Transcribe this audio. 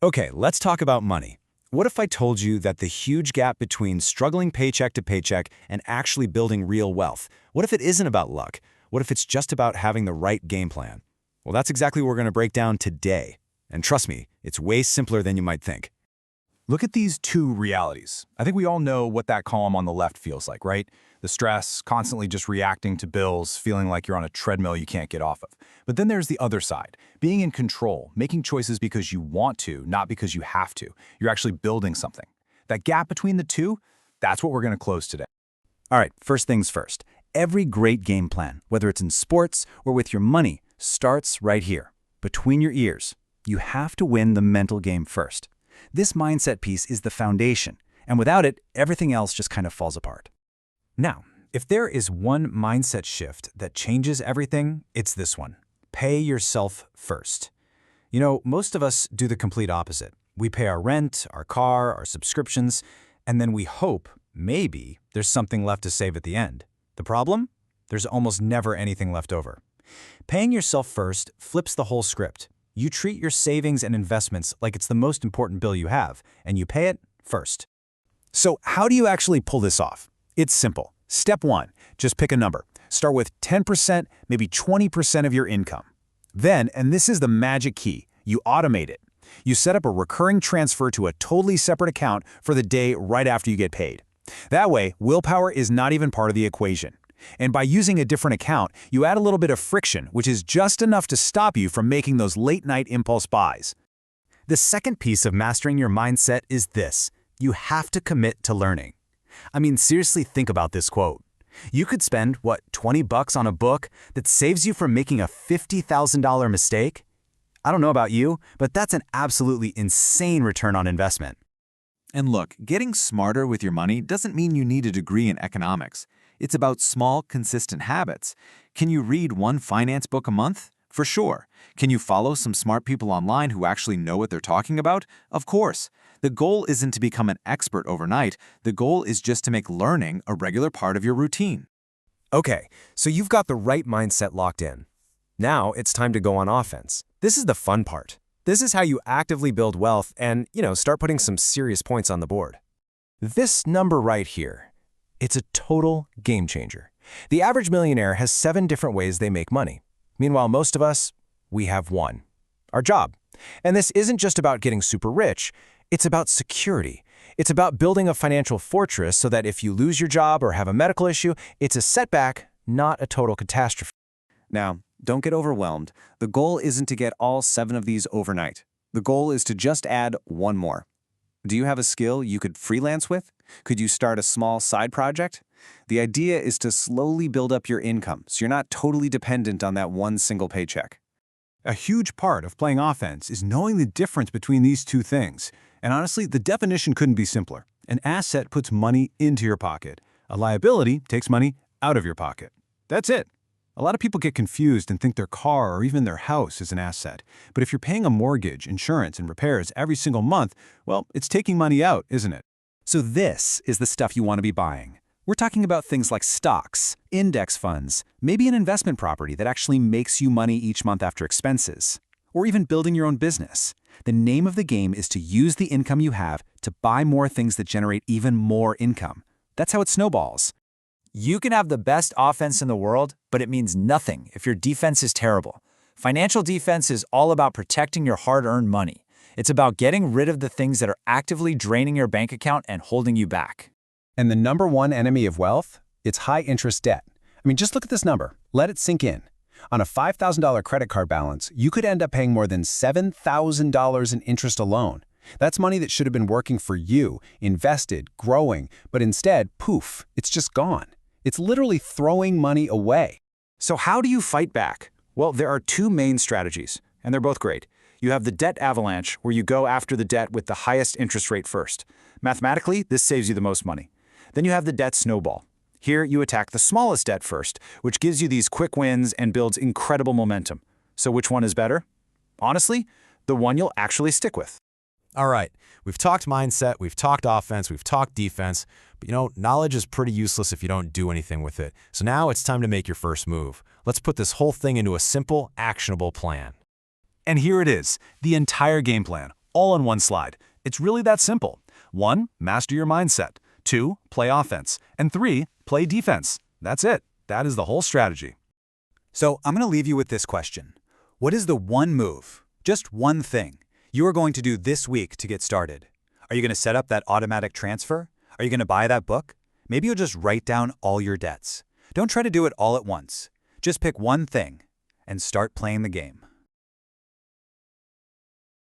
Okay, let's talk about money. What if I told you that the huge gap between struggling paycheck to paycheck and actually building real wealth? What if it isn't about luck? What if it's just about having the right game plan? Well, that's exactly what we're going to break down today. And trust me, it's way simpler than you might think. Look at these two realities. I think we all know what that column on the left feels like, right? The stress, constantly just reacting to bills, feeling like you're on a treadmill you can't get off of. But then there's the other side, being in control, making choices because you want to, not because you have to. You're actually building something. That gap between the two, that's what we're going to close today. All right, first things first. Every great game plan, whether it's in sports or with your money, starts right here, between your ears. You have to win the mental game first. This mindset piece is the foundation, and without it, everything else just kind of falls apart. Now, if there is one mindset shift that changes everything, it's this one. Pay yourself first. You know, most of us do the complete opposite. We pay our rent, our car, our subscriptions, and then we hope, maybe, there's something left to save at the end. The problem? There's almost never anything left over. Paying yourself first flips the whole script. You treat your savings and investments like it's the most important bill you have, and you pay it first. So how do you actually pull this off? It's simple. Step one, just pick a number. Start with 10%, maybe 20% of your income. Then, and this is the magic key, you automate it. You set up a recurring transfer to a totally separate account for the day right after you get paid. That way, willpower is not even part of the equation. And by using a different account, you add a little bit of friction, which is just enough to stop you from making those late-night impulse buys. The second piece of mastering your mindset is this. You have to commit to learning. I mean, seriously think about this quote. You could spend, what, $20 on a book that saves you from making a $50,000 mistake? I don't know about you, but that's an absolutely insane return on investment. And look, getting smarter with your money doesn't mean you need a degree in economics. It's about small, consistent habits. Can you read one finance book a month? For sure. Can you follow some smart people online who actually know what they're talking about? Of course. The goal isn't to become an expert overnight. The goal is just to make learning a regular part of your routine. Okay, so you've got the right mindset locked in. Now it's time to go on offense. This is the fun part. This is how you actively build wealth and, start putting some serious points on the board. This number right here, it's a total game changer. The average millionaire has 7 different ways they make money. Meanwhile, most of us, we have one, our job. And this isn't just about getting super rich, it's about security. It's about building a financial fortress so that if you lose your job or have a medical issue, it's a setback, not a total catastrophe. Now, don't get overwhelmed. The goal isn't to get all 7 of these overnight. The goal is to just add one more. Do you have a skill you could freelance with? Could you start a small side project? The idea is to slowly build up your income so you're not totally dependent on that one single paycheck. A huge part of playing offense is knowing the difference between these two things. And honestly, the definition couldn't be simpler. An asset puts money into your pocket. A liability takes money out of your pocket. That's it. A lot of people get confused and think their car or even their house is an asset. But if you're paying a mortgage, insurance, and repairs every single month, well, it's taking money out, isn't it? So this is the stuff you want to be buying. We're talking about things like stocks, index funds, maybe an investment property that actually makes you money each month after expenses, or even building your own business. The name of the game is to use the income you have to buy more things that generate even more income. That's how it snowballs. You can have the best offense in the world, but it means nothing if your defense is terrible. Financial defense is all about protecting your hard-earned money. It's about getting rid of the things that are actively draining your bank account and holding you back. And the number one enemy of wealth? It's high-interest debt. I mean, just look at this number. Let it sink in. On a $5,000 credit card balance, you could end up paying more than $7,000 in interest alone. That's money that should have been working for you, invested, growing, but instead, poof, it's just gone. It's literally throwing money away. So how do you fight back? Well, there are 2 main strategies, and they're both great. You have the debt avalanche, where you go after the debt with the highest interest rate first. Mathematically, this saves you the most money. Then you have the debt snowball. Here, you attack the smallest debt first, which gives you these quick wins and builds incredible momentum. So which one is better? Honestly, the one you'll actually stick with. All right, we've talked mindset, we've talked offense, we've talked defense, but knowledge is pretty useless if you don't do anything with it. So now it's time to make your first move. Let's put this whole thing into a simple, actionable plan. And here it is, the entire game plan, all on one slide. It's really that simple. 1. Master your mindset. 2. Play offense. And 3. Play defense. That's it. That is the whole strategy. So I'm going to leave you with this question. What is the one move, just one thing, you are going to do this week to get started? Are you going to set up that automatic transfer? Are you going to buy that book? Maybe you'll just write down all your debts. Don't try to do it all at once. Just pick one thing and start playing the game.